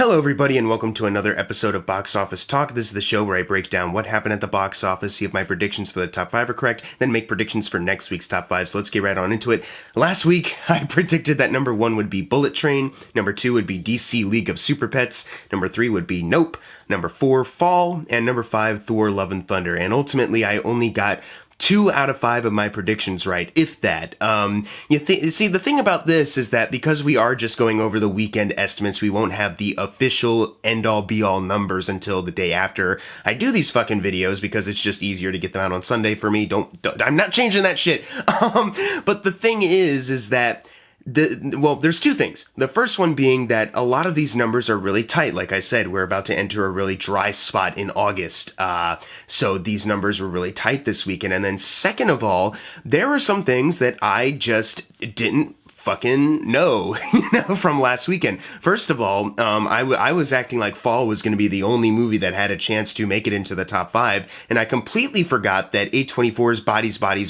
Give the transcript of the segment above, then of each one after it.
Hello everybody and welcome to another episode of Box Office Talk. This is the show where I break down what happened at the box office, see if my predictions for the top 5 are correct, then make predictions for next week's top 5. So let's get right on into it. Last week, I predicted that number 1 would be Bullet Train, number 2 would be DC League of Super Pets, number 3 would be Nope, number 4, Fall, and number 5, Thor, Love and Thunder. And ultimately, I only got 2 out of 5 of my predictions right, if that. See, the thing about this is that because we are just going over the weekend estimates, we won't have the official end-all be-all numbers until the day after I do these fucking videos, because it's just easier to get them out on Sunday for me. I'm not changing that shit. But the thing is that there's two things. The first one being that a lot of these numbers are really tight. Like I said, we're about to enter a really dry spot in August. So these numbers were really tight this weekend. And then second of all, there were some things that I just didn't fucking know, from last weekend. First of all, I was acting like Fall was going to be the only movie that had a chance to make it into the top 5, and I completely forgot that A24's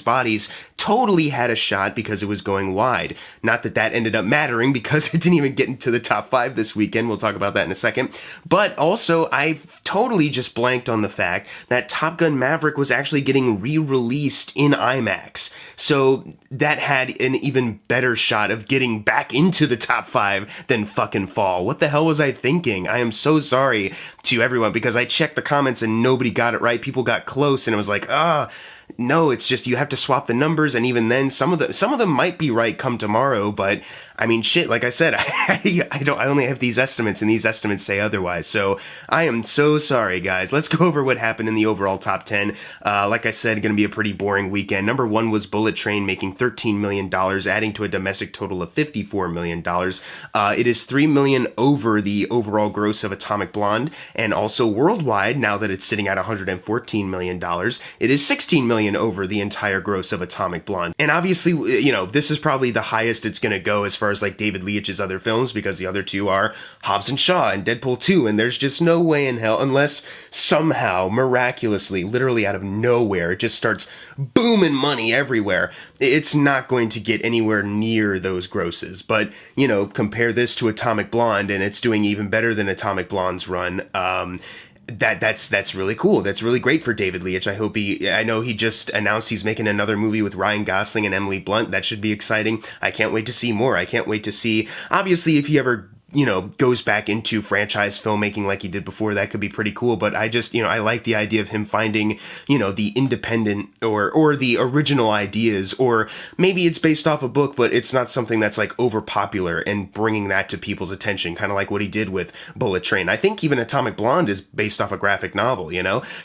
Bodies totally had a shot because it was going wide. Not that that ended up mattering, because it didn't even get into the top 5 this weekend. We'll talk about that in a second. But also, I totally just blanked on the fact that Top Gun Maverick was actually getting re-released in IMAX. So that had an even better shot of getting back into the top 5 than fucking Fall. What the hell was I thinking? I am so sorry to everyone, because I checked the comments and nobody got it right. People got close and it was like, no, it's just you have to swap the numbers, and even then some of them might be right come tomorrow, but I mean, shit, like I said, I only have these estimates, and these estimates say otherwise. So I am so sorry, guys. Let's go over what happened in the overall top 10. Like I said, going to be a pretty boring weekend. Number 1 was Bullet Train, making $13 million, adding to a domestic total of $54 million. It is $3 million over the overall gross of Atomic Blonde, and also worldwide, now that it's sitting at $114 million, it is $16 million over the entire gross of Atomic Blonde. And obviously, this is probably the highest it's going to go as far as like David Leitch's other films, because the other two are Hobbs and Shaw and Deadpool 2, and there's just no way in hell, unless somehow, miraculously, literally out of nowhere, it just starts booming money everywhere, it's not going to get anywhere near those grosses. But, compare this to Atomic Blonde, and it's doing even better than Atomic Blonde's run. That's really cool. That's really great for David Leitch. I know he just announced he's making another movie with Ryan Gosling and Emily Blunt. That should be exciting. I can't wait to see more. I can't wait to see, obviously, if he ever goes back into franchise filmmaking like he did before, that could be pretty cool. But I just, I like the idea of him finding, the independent or the original ideas, or maybe it's based off a book, but it's not something that's like over popular, and bringing that to people's attention, kind of like what he did with Bullet Train. I think even Atomic Blonde is based off a graphic novel,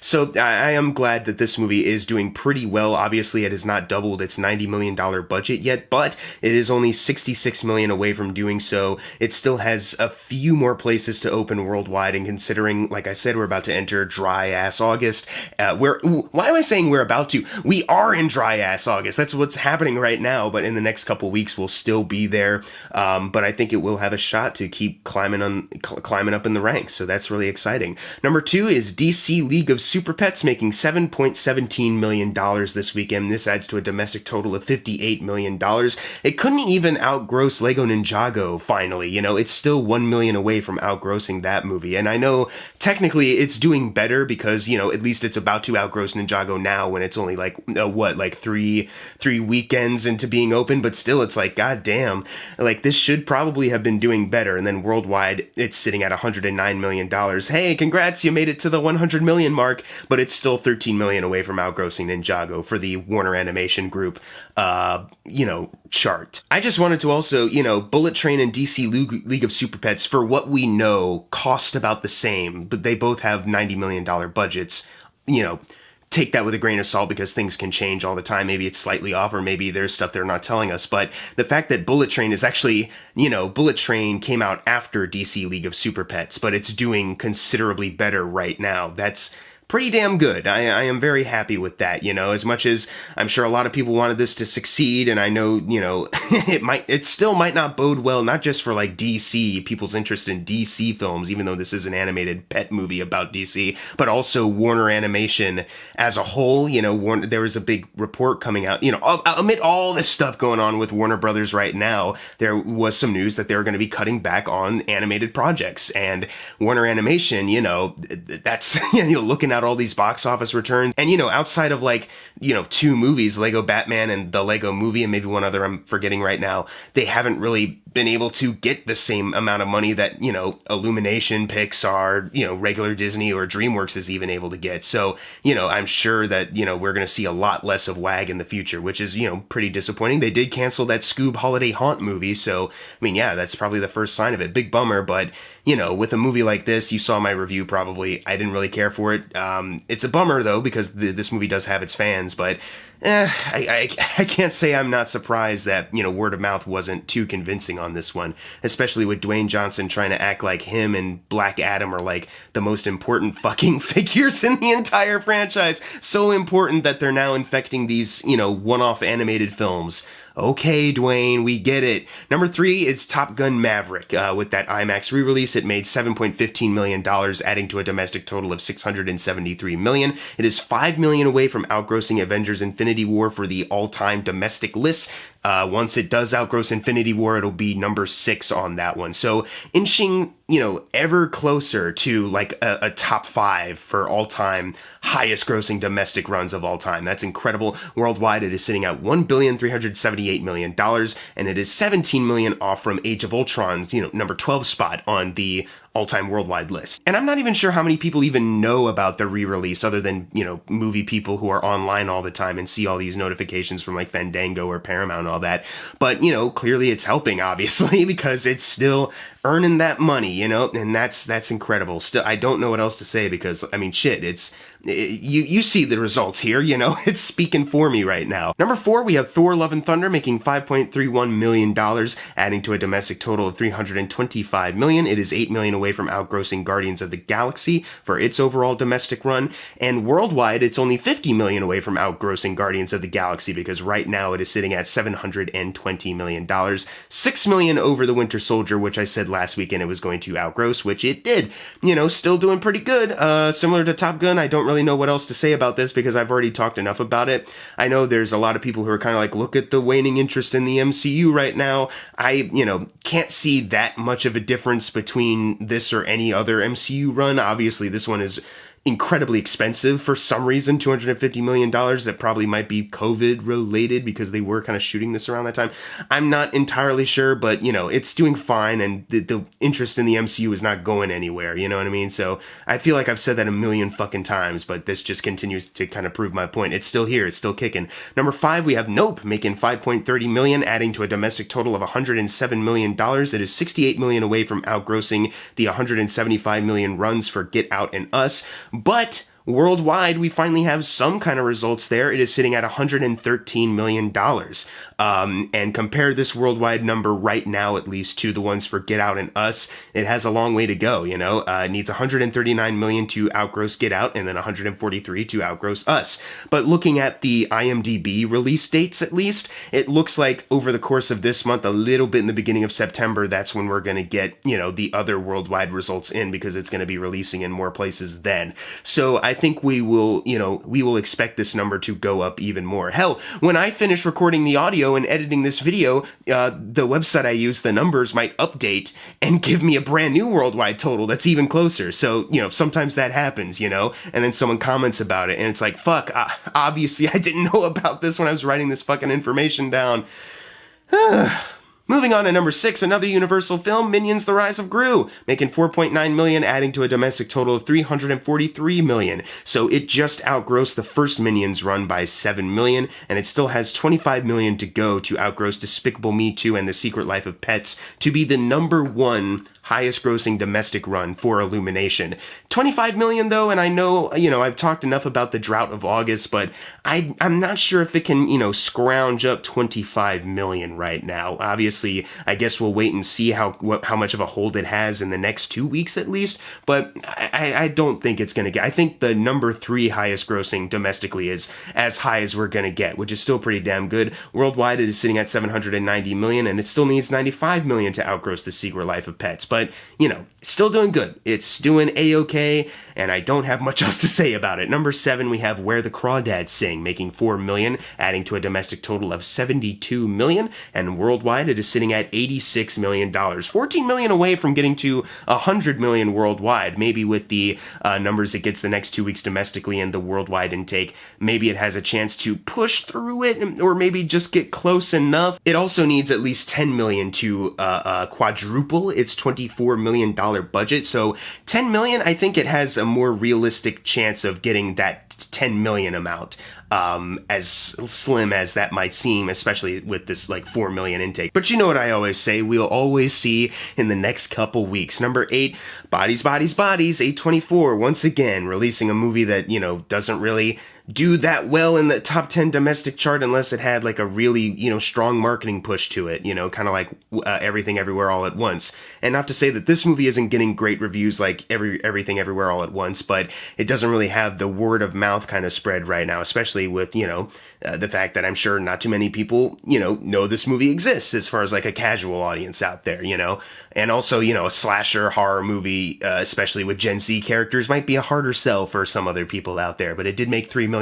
So I am glad that this movie is doing pretty well. Obviously, it has not doubled its $90 million budget yet, but it is only $66 million away from doing so. It still has a few more places to open worldwide, and considering, like I said, we're about to enter dry-ass August, why am I saying we're about to? We are in dry-ass August. That's what's happening right now, but in the next couple weeks, we'll still be there, but I think it will have a shot to keep climbing up in the ranks, so that's really exciting. Number 2 is DC League of Super Pets, making $7.17 million this weekend. This adds to a domestic total of $58 million. It couldn't even outgross Lego Ninjago, finally. It's still $1 million away from outgrossing that movie. And I know technically it's doing better because, at least it's about to outgross Ninjago now, when it's only like, three weekends into being open, but still it's like, god damn, like this should probably have been doing better. And then worldwide, it's sitting at $109 million. Hey, congrats, you made it to the 100 million mark, but it's still 13 million away from outgrossing Ninjago for the Warner Animation Group, chart. I just wanted to also, Bullet Train and DC League of Super Pets, for what we know, cost about the same, but they both have $90 million budgets. Take that with a grain of salt, because things can change all the time. Maybe it's slightly off, or maybe there's stuff they're not telling us. But the fact that Bullet Train is actually, Bullet Train came out after DC League of Super Pets, but it's doing considerably better right now. That's pretty damn good. I am very happy with that, as much as I'm sure a lot of people wanted this to succeed, and I know, it still might not bode well, not just for like DC, people's interest in DC films, even though this is an animated pet movie about DC, but also Warner Animation as a whole. There was a big report coming out, amid all this stuff going on with Warner Brothers right now, there was some news that they were going to be cutting back on animated projects, and Warner Animation, that's, looking at all these box office returns. And, outside of like, 2 movies, Lego Batman and the Lego Movie, and maybe one other I'm forgetting right now, they haven't really been able to get the same amount of money that, Illumination, Pixar, regular Disney or DreamWorks is even able to get. So, I'm sure that, we're going to see a lot less of WAG in the future, which is, pretty disappointing. They did cancel that Scoob Holiday Haunt movie. So, yeah, that's probably the first sign of it. Big bummer, but, with a movie like this, you saw my review probably. I didn't really care for it. It's a bummer, though, because this movie does have its fans, but I can't say I'm not surprised that, word of mouth wasn't too convincing on this one, especially with Dwayne Johnson trying to act like him and Black Adam are like the most important fucking figures in the entire franchise. So important that they're now infecting these, one-off animated films. Okay, Dwayne, we get it. Number 3 is Top Gun Maverick. With that IMAX re-release, it made $7.15 million, adding to a domestic total of $673 million. It is $5 million away from outgrossing Avengers Infinity War for the all-time domestic list. Once it does outgross Infinity War, it'll be number 6 on that one. So inching, ever closer to like a top 5 for all-time highest grossing domestic runs of all time. That's incredible. Worldwide, it is sitting at $1,378 million, and it is $17 million off from Age of Ultron's, number 12 spot on the all-time worldwide list. And I'm not even sure how many people even know about the re-release other than, movie people who are online all the time and see all these notifications from like Fandango or Paramount and all that. But, clearly it's helping, obviously, because it's still earning that money, and that's incredible. Still, I don't know what else to say because, shit, you see the results here, it's speaking for me right now. Number 4, we have Thor: Love and Thunder making $5.31 million, adding to a domestic total of $325 million. It is $8 million away from outgrossing Guardians of the Galaxy for its overall domestic run, and worldwide, it's only $50 million away from outgrossing Guardians of the Galaxy because right now it is sitting at $720 million, $6 million over the Winter Soldier, which I said last weekend it was going to outgross, which it did. Still doing pretty good. Similar to Top Gun, I don't really know what else to say about this because I've already talked enough about it. I know there's a lot of people who are kind of like, look at the waning interest in the MCU right now. I, can't see that much of a difference between this or any other MCU run. Obviously, this one is incredibly expensive for some reason, $250 million. That probably might be COVID related because they were kind of shooting this around that time. I'm not entirely sure, but it's doing fine, and the interest in the MCU is not going anywhere, you know what I mean? So I feel like I've said that a million fucking times, but this just continues to kind of prove my point. It's still here, it's still kicking. Number 5, we have Nope making $5.30 million, adding to a domestic total of $107 million. It is $68 million away from outgrossing the $175 million runs for Get Out and Us. But worldwide, we finally have some kind of results there. It is sitting at $113 million. And compare this worldwide number right now, at least, to the ones for Get Out and Us. It has a long way to go, It needs $139 million to outgross Get Out, and then $143 to outgross Us. But looking at the IMDb release dates, at least, it looks like over the course of this month, a little bit in the beginning of September, that's when we're going to get, the other worldwide results in, because it's going to be releasing in more places then. So I think we will expect this number to go up even more. Hell, when I finish recording the audio and editing this video, the website I use, the numbers might update and give me a brand new worldwide total that's even closer. So, sometimes that happens, and then someone comments about it and it's like, fuck, obviously I didn't know about this when I was writing this fucking information down. Moving on to number 6, another Universal film, Minions: The Rise of Gru, making $4.9 million, adding to a domestic total of $343 million. So it just outgrossed the first Minions run by $7 million, and it still has $25 million to go to outgross Despicable Me 2 and The Secret Life of Pets to be the number 1 highest grossing domestic run for Illumination. 25 million though, and I know, I've talked enough about the drought of August, but I'm not sure if it can, scrounge up 25 million right now. Obviously, I guess we'll wait and see how much of a hold it has in the next 2 weeks at least, but I don't think it's gonna get, I think the number 3 highest grossing domestically is as high as we're gonna get, which is still pretty damn good. Worldwide, it is sitting at 790 million, and it still needs 95 million to outgross The Secret Life of Pets, but, still doing good. It's doing A-okay, and I don't have much else to say about it. Number 7, we have Where the Crawdads Sing, making 4 million, adding to a domestic total of 72 million, and worldwide, it is sitting at $86 million. 14 million away from getting to 100 million worldwide. Maybe with the numbers it gets the next 2 weeks domestically and the worldwide intake, maybe it has a chance to push through it, or maybe just get close enough. It also needs at least 10 million to quadruple its $24 million budget, so 10 million, I think it has a more realistic chance of getting that 10 million amount. As slim as that might seem, especially with this 4 million intake. But you know what I always say, we'll always see in the next couple weeks. Number 8, Bodies, Bodies, Bodies, 824, once again, releasing a movie that, doesn't really do that well in the top 10 domestic chart unless it had a really, strong marketing push to it, kind of like Everything Everywhere All at Once. And not to say that this movie isn't getting great reviews like Everything Everywhere All at Once, but it doesn't really have the word of mouth kind of spread right now, especially with, the fact that I'm sure not too many people, know this movie exists as far as a casual audience out there, and also, a slasher horror movie, especially with Gen Z characters, might be a harder sell for some other people out there, but it did make $3 million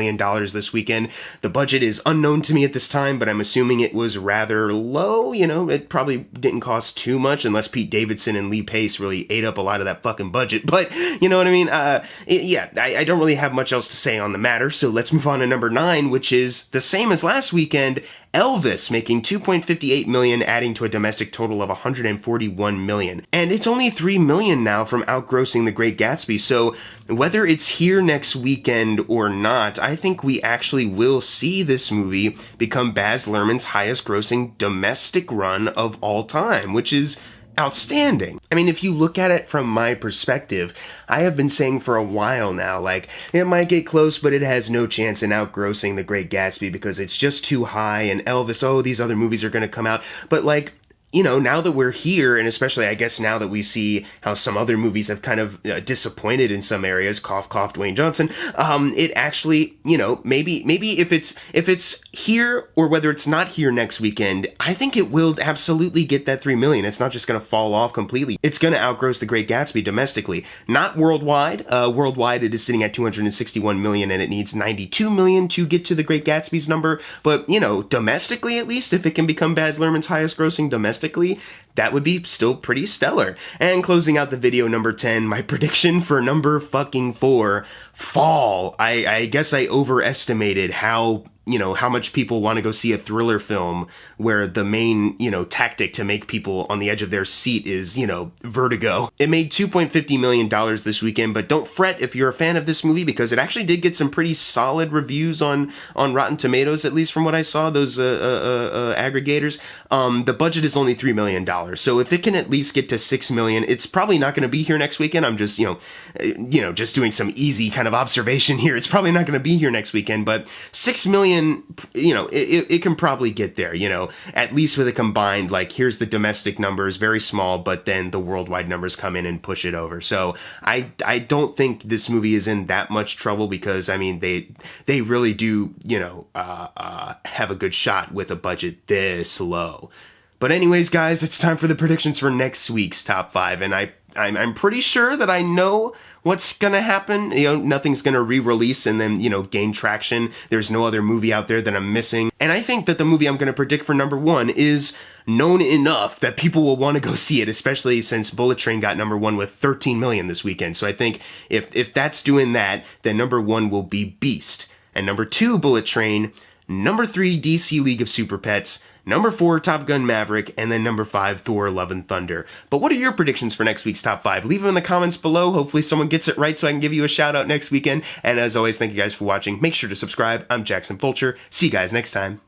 this weekend. The budget is unknown to me at this time, but I'm assuming it was rather low, it probably didn't cost too much unless Pete Davidson and Lee Pace really ate up a lot of that fucking budget, but you know what I mean? I don't really have much else to say on the matter, so let's move on to number 9, which is the same as last weekend, Elvis, making 2.58 million, adding to a domestic total of 141 million. And it's only 3 million now from outgrossing The Great Gatsby, so whether it's here next weekend or not, I think we actually will see this movie become Baz Luhrmann's highest grossing domestic run of all time, which is outstanding. I mean, if you look at it from my perspective, I have been saying for a while now, it might get close, but it has no chance in outgrossing The Great Gatsby because it's just too high, and Elvis, these other movies are going to come out. But now that we're here, and especially I guess now that we see how some other movies have kind of disappointed in some areas, cough, cough, Dwayne Johnson, it actually, maybe if it's here or whether it's not here next weekend, I think it will absolutely get that 3 million. It's not just going to fall off completely. It's going to outgross The Great Gatsby domestically, not worldwide. Worldwide, it is sitting at 261 million, and it needs 92 million to get to The Great Gatsby's number. But, domestically at least, if it can become Baz Luhrmann's highest grossing domestically, that would be still pretty stellar. And closing out the video, number 10, my prediction for number fucking 4, Fall. I guess I overestimated how much people want to go see a thriller film where the main, tactic to make people on the edge of their seat is, vertigo. It made $2.50 million this weekend, but don't fret if you're a fan of this movie because it actually did get some pretty solid reviews on Rotten Tomatoes, at least from what I saw, those aggregators. The budget is only $3 million, so if it can at least get to $6 million, it's probably not going to be here next weekend. I'm just, just doing some easy kind of observation here. It's probably not going to be here next weekend, but $6 million, it can probably get there, at least with a combined, here's the domestic numbers, very small, but then the worldwide numbers come in and push it over. So I don't think this movie is in that much trouble because, I mean, they really do, have a good shot with a budget this low. But anyways, guys, it's time for the predictions for next week's top 5, and I'm pretty sure that I know what's gonna happen. Nothing's gonna re-release and then, gain traction. There's no other movie out there that I'm missing. And I think that the movie I'm gonna predict for number 1 is known enough that people will want to go see it, especially since Bullet Train got number 1 with 13 million this weekend. So I think if that's doing that, then number 1 will be Beast. And number 2, Bullet Train. Number 3, DC League of Super Pets. Number 4, Top Gun Maverick, and then number 5, Thor, Love and Thunder. But what are your predictions for next week's top 5? Leave them in the comments below. Hopefully someone gets it right so I can give you a shout out next weekend. And as always, thank you guys for watching. Make sure to subscribe. I'm Jackson Fulcher. See you guys next time.